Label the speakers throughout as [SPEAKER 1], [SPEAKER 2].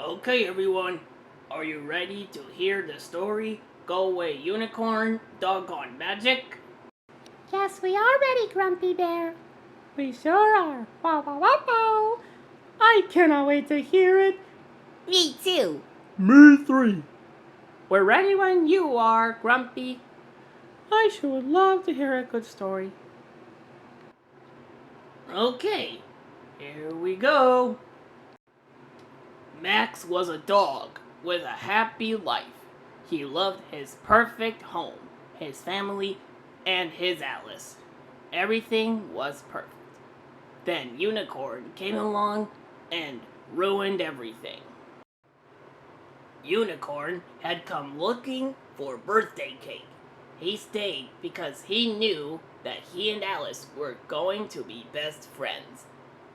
[SPEAKER 1] Okay, everyone, are you ready to hear the story? Go Away Unicorn, Doggone Magic?
[SPEAKER 2] Yes, we are ready, Grumpy Bear. We sure are. Wow, wow, wow, wow. I cannot wait to hear it.
[SPEAKER 3] Me too.
[SPEAKER 4] Me three.
[SPEAKER 1] We're ready when you are, Grumpy.
[SPEAKER 2] I sure would love to hear a good story.
[SPEAKER 1] Okay, here we go. Max was a dog with a happy life. He loved his perfect home, his family, and his Alice. Everything was perfect. Then Unicorn came along and ruined everything. Unicorn had come looking for birthday cake. He stayed because he knew that he and Alice were going to be best friends,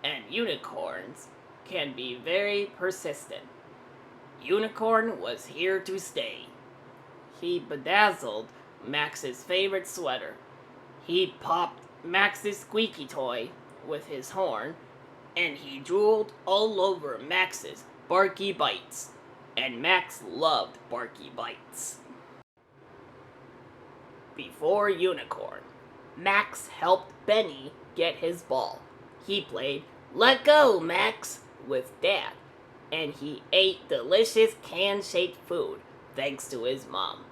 [SPEAKER 1] and unicorns can be very persistent. Unicorn was here to stay. He bedazzled Max's favorite sweater. He popped Max's squeaky toy with his horn, and he drooled all over Max's Barky Bites. And Max loved Barky Bites. Before Unicorn, Max helped Benny get his ball. He played Let Go, Max with Dad, and he ate delicious can-shaped food thanks to his mom.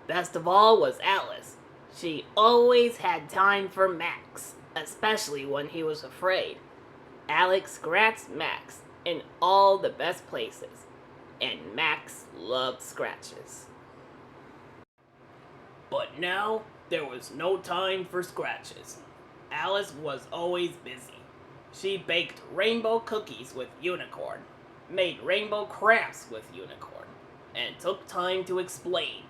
[SPEAKER 1] Best of all was Alice. She always had time for Max, especially when he was afraid. Alex scratched Max in all the best places, and Max loved scratches. But now there was no time for scratches. Alice was always busy. She baked rainbow cookies with Unicorn, made rainbow crafts with Unicorn, and took time to explain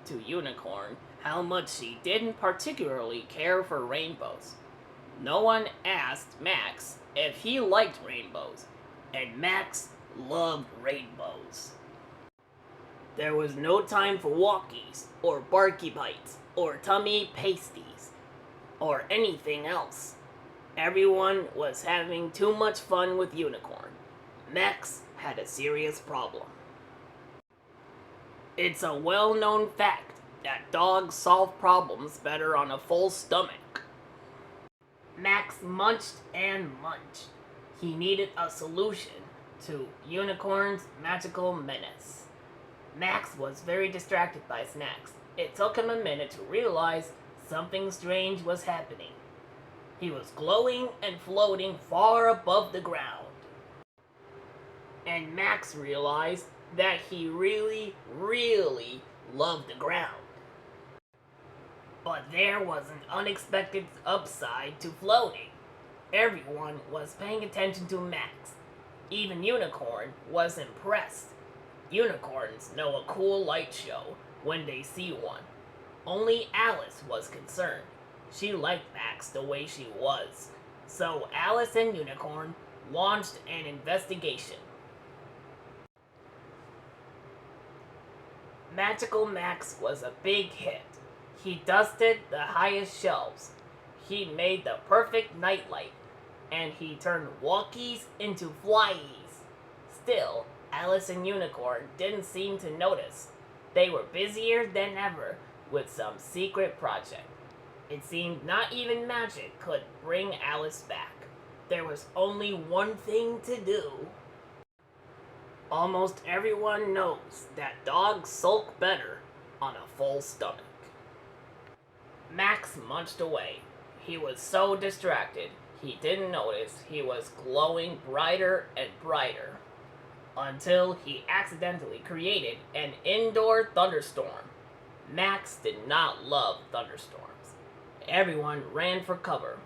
[SPEAKER 1] to Unicorn how much she didn't particularly care for rainbows. No one asked Max if he liked rainbows, and Max loved rainbows. There was no time for walkies, or barky bites, or tummy pasties, or anything else. Everyone was having too much fun with Unicorn. Max had a serious problem. It's a well-known fact that dogs solve problems better on a full stomach. Max munched and munched. He needed a solution to Unicorn's magical menace. Max was very distracted by snacks. It took him a minute to realize something strange was happening. He was glowing and floating far above the ground. And Max realized that he really, really loved the ground. But there was an unexpected upside to floating. Everyone was paying attention to Max. Even Unicorn was impressed. Unicorns know a cool light show when they see one. Only Alice was concerned. She liked Max the way she was. So Alice and Unicorn launched an investigation. Magical Max was a big hit. He dusted the highest shelves. He made the perfect nightlight. And he turned walkies into flyies. Still, Alice and Unicorn didn't seem to notice. They were busier than ever with some secret project. It seemed not even magic could bring Alice back. There was only one thing to do. Almost everyone knows that dogs sulk better on a full stomach. Max munched away. He was so distracted, he didn't notice he was glowing brighter and brighter, until he accidentally created an indoor thunderstorm. Max did not love thunderstorms. Everyone ran for cover.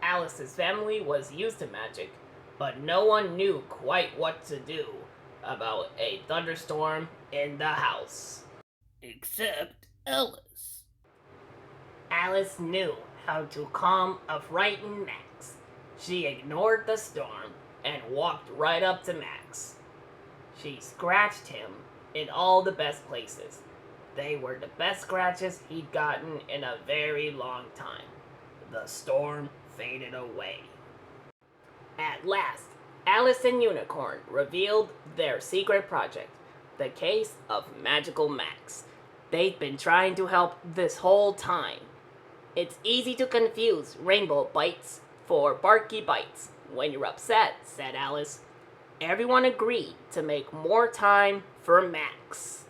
[SPEAKER 1] Alice's family was used to magic, but no one knew quite what to do about a thunderstorm in the house. Except Alice. Alice knew how to calm a frightened Max. She ignored the storm and walked right up to Max. She scratched him in all the best places. They were the best scratches he'd gotten in a very long time. The storm faded away. At last, Alice and Unicorn revealed their secret project, the case of Magical Max. They've been trying to help this whole time. It's easy to confuse rainbow bites for barky bites when you're upset, said Alice. Everyone agreed to make more time for Max.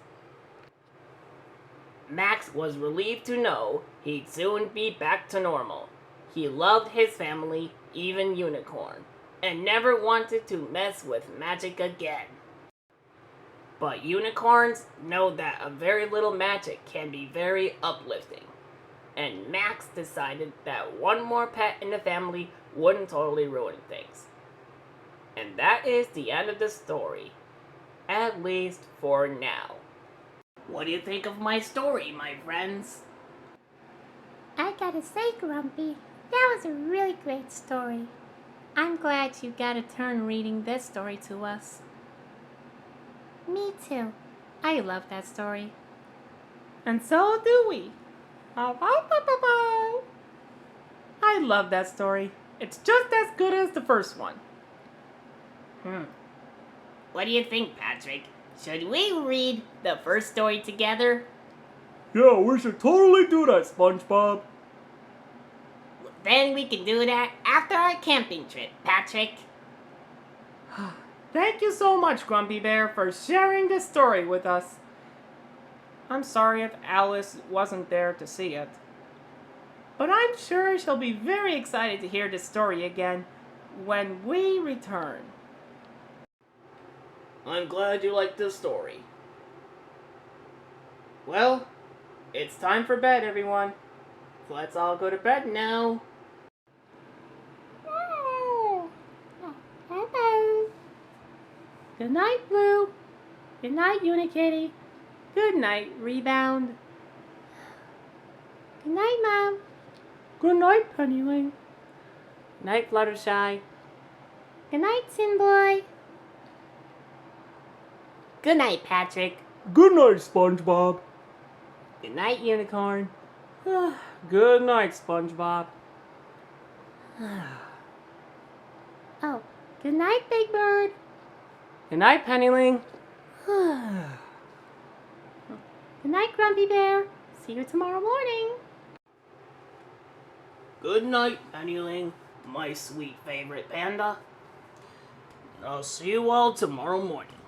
[SPEAKER 1] Max was relieved to know he'd soon be back to normal. He loved his family, even Unicorn, and never wanted to mess with magic again. But unicorns know that a very little magic can be very uplifting, and Max decided that one more pet in the family wouldn't totally ruin things. And that is the end of the story, at least for now. What do you think of my story, my friends?
[SPEAKER 2] I gotta say, Grumpy, that was a really great story. I'm glad you got a turn reading this story to us. Me too. I love that story.
[SPEAKER 3] And so do we. I love that story. It's just as good as the first one.
[SPEAKER 1] What do you think, Patrick? Should we read the first story together?
[SPEAKER 3] Yeah, we should totally do that, SpongeBob.
[SPEAKER 1] Then we can do that after our camping trip, Patrick.
[SPEAKER 3] Thank you so much, Grumpy Bear, for sharing this story with us. I'm sorry if Alice wasn't there to see it. But I'm sure she'll be very excited to hear this story again when we return.
[SPEAKER 1] I'm glad you liked this story. Well, it's time for bed, everyone. Let's all go to bed now.
[SPEAKER 3] Good night, Blue. Good night, Unikitty. Good night, Rebound.
[SPEAKER 2] Good night, Mom.
[SPEAKER 3] Good night, Pennywing. Night, Fluttershy.
[SPEAKER 2] Good night, Tin Boy.
[SPEAKER 1] Good night, Patrick.
[SPEAKER 3] Good night, SpongeBob.
[SPEAKER 1] Good night, Unicorn.
[SPEAKER 3] Good night, SpongeBob.
[SPEAKER 2] Oh, good night, Big Bird.
[SPEAKER 3] Good night, Pennyling.
[SPEAKER 2] Good night, Grumpy Bear. See you tomorrow morning.
[SPEAKER 1] Good night, Pennyling, my sweet favorite panda. I'll see you all tomorrow morning.